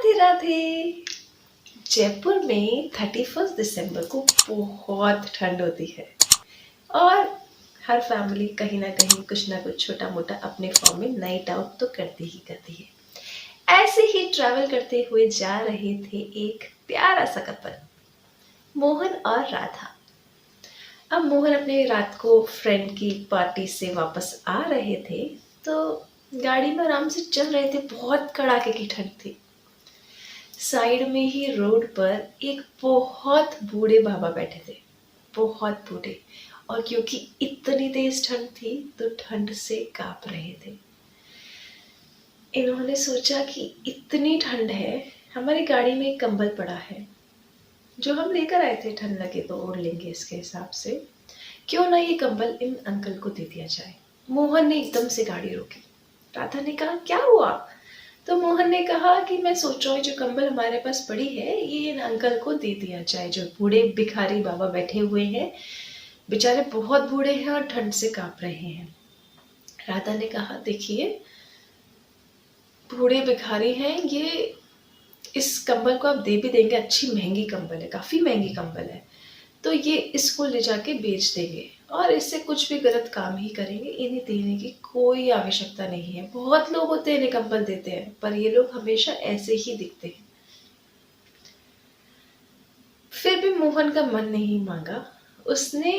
राधे राधे। जयपुर में 31 दिसंबर को बहुत ठंड होती है और हर फैमिली कहीं ना कहीं कुछ ना कुछ छोटा मोटा अपने फॉर्म में नाइट आउट तो करती ही करती है। ऐसे ही ट्रैवल करते हुए जा रहे थे एक प्यारा सा कपल, मोहन और राधा। अब मोहन अपने रात को फ्रेंड की पार्टी से वापस आ रहे थे तो गाड़ी में आराम से चल रहे थे। बहुत कड़ाके की ठंड थी। साइड में ही रोड पर एक बहुत बूढ़े बाबा बैठे थे, बहुत बूढ़े। और क्योंकि इतनी तेज ठंड थी तो ठंड से कांप रहे थे। इन्होंने सोचा कि इतनी ठंड है, हमारी गाड़ी में एक कंबल पड़ा है जो हम लेकर आए थे, ठंड लगे तो ओढ़ लेंगे इसके हिसाब से। क्यों ना ये कंबल इन अंकल को दे दिया जाए। मोहन ने एकदम से गाड़ी रोकी। राधा ने कहा, क्या हुआ? तो मोहन ने कहा कि मैं सोच रहा हूँ जो कंबल हमारे पास पड़ी है ये इन अंकल को दे दिया जाए, जो बूढ़े भिखारी बाबा बैठे हुए हैं। बेचारे बहुत बूढ़े हैं और ठंड से कांप रहे हैं। राधा ने कहा, देखिए बूढ़े भिखारी हैं, ये इस कंबल को आप दे भी देंगे, अच्छी महंगी कंबल है, काफी महंगी कंबल है, तो ये इसको ले जाके बेच देंगे और इससे कुछ भी गलत काम ही करेंगे। इन्हें देने की कोई आवश्यकता नहीं है। बहुत लोग होते हैं इन्हें कंबल देते हैं, पर ये लोग हमेशा ऐसे ही दिखते हैं। फिर भी मोहन का मन नहीं मांगा। उसने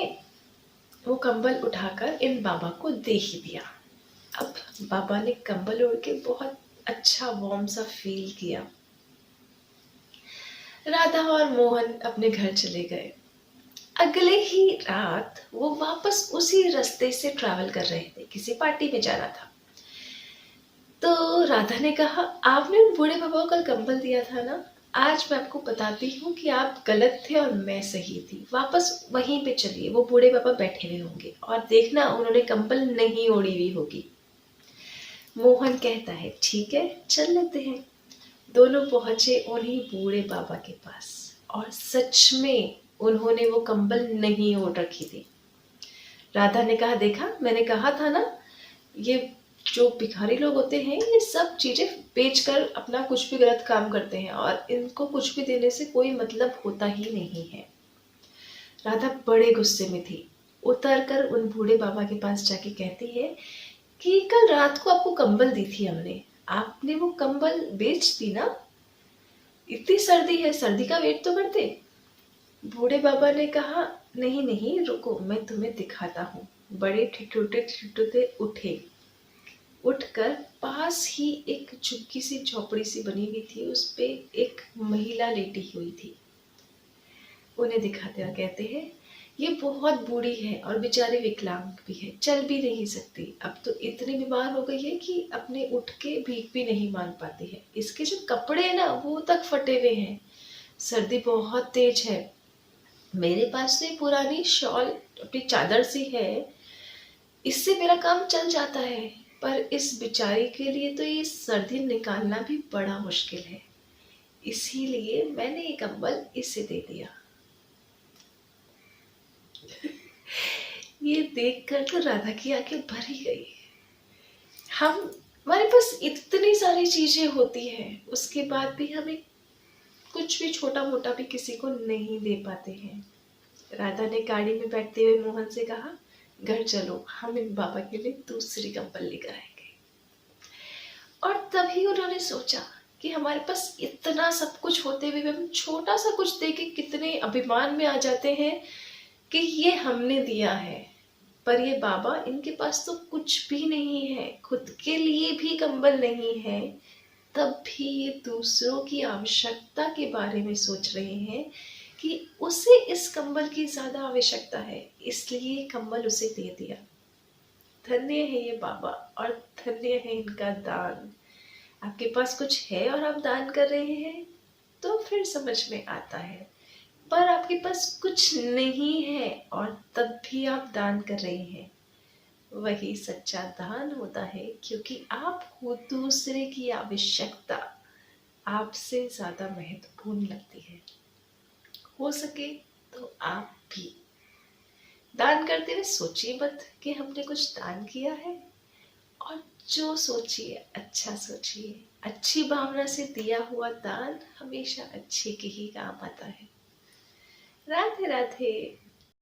वो कंबल उठाकर इन बाबा को दे ही दिया। अब बाबा ने कंबल ओढ़ के बहुत अच्छा वार्म सा फील किया। राधा और मोहन अपने घर चले गए। अगले ही रात वो वापस उसी रास्ते से ट्रैवल कर रहे थे, किसी पार्टी में जाना था। तो राधा ने कहा, आपने उन बूढ़े बाबा को कल कंबल दिया था ना, आज मैं आपको बताती हूँ कि आप गलत थे और मैं सही थी। वापस वहीं पे चलिए, वो बूढ़े बाबा बैठे हुए होंगे और देखना उन्होंने कंबल नहीं ओढ़ी हुई होगी। मोहन कहता है, ठीक है चल लेते हैं। दोनों पहुंचे उन्हीं बूढ़े बाबा के पास और सच में उन्होंने वो कंबल नहीं ओढ़ रखी थी। राधा ने कहा, देखा मैंने कहा था ना, ये जो भिखारी लोग होते हैं ये सब चीजें बेचकर अपना कुछ भी गलत काम करते हैं और इनको कुछ भी देने से कोई मतलब होता ही नहीं है। राधा बड़े गुस्से में थी। उतर कर उन बूढ़े बाबा के पास जाके कहती है कि कल रात को आपको कंबल दी थी हमने, आपने वो कंबल बेच दी ना, इतनी सर्दी है, सर्दी का वेट तो करते। बूढ़े बाबा ने कहा, नहीं नहीं रुको, मैं तुम्हें दिखाता हूँ। बड़े ठिठुरते ठिठुरते उठे। उठकर पास ही एक झुग्गी सी झोपड़ी सी बनी हुई थी, उस पे एक महिला लेटी हुई थी। उन्हें दिखाते हुए कहते हैं, ये बहुत बूढ़ी है और बेचारी विकलांग भी है, चल भी नहीं सकती। अब तो इतनी बीमार हो गई है कि अपने उठ के भीख भी नहीं मांग पाती है। इसके जो कपड़े हैं ना वो तक फटे हुए हैं, सर्दी बहुत तेज है। मेरे पास तो ये पुरानी शॉल, अपनी चादर सी है, इससे मेरा काम चल जाता है, पर इस बेचारी के लिए तो ये सर्दी निकालना भी बड़ा मुश्किल है, इसीलिए मैंने ये कंबल इसे दे दिया। ये देखकर तो राधा की आंखें भर ही गई। हमारे पास इतनी सारी चीजें होती हैं, उसके बाद भी हमें कुछ भी छोटा मोटा भी किसी को नहीं दे पाते हैं। राधा ने गाड़ी में बैठते हुए मोहन से कहा, घर चलो, हम इन बाबा के लिए दूसरी कंबल लेकर आएंगे। और तभी उन्होंने सोचा कि हमारे पास इतना सब कुछ होते हुए हम छोटा सा कुछ देके कितने अभिमान में आ जाते हैं कि ये हमने दिया है। पर ये बाबा, इनके पास तो कुछ भी नहीं है, खुद के लिए भी कंबल नहीं है, तब भी ये दूसरों की आवश्यकता के बारे में सोच रहे हैं कि उसे इस कंबल की ज्यादा आवश्यकता है, इसलिए कंबल उसे दे दिया। धन्य है ये बाबा और धन्य है इनका दान। आपके पास कुछ है और आप दान कर रहे हैं तो फिर समझ में आता है, पर आपके पास कुछ नहीं है और तब भी आप दान कर रहे हैं, वही सच्चा दान होता है, क्योंकि आपको दूसरे की आवश्यकता आपसे ज्यादा महत्वपूर्ण लगती है। हो सके तो आप भी दान करते हुए सोचिए मत कि हमने कुछ दान किया है, और जो सोचिए अच्छा सोचिए, अच्छी भावना से दिया हुआ दान हमेशा अच्छे के ही काम आता है। राधे राधे।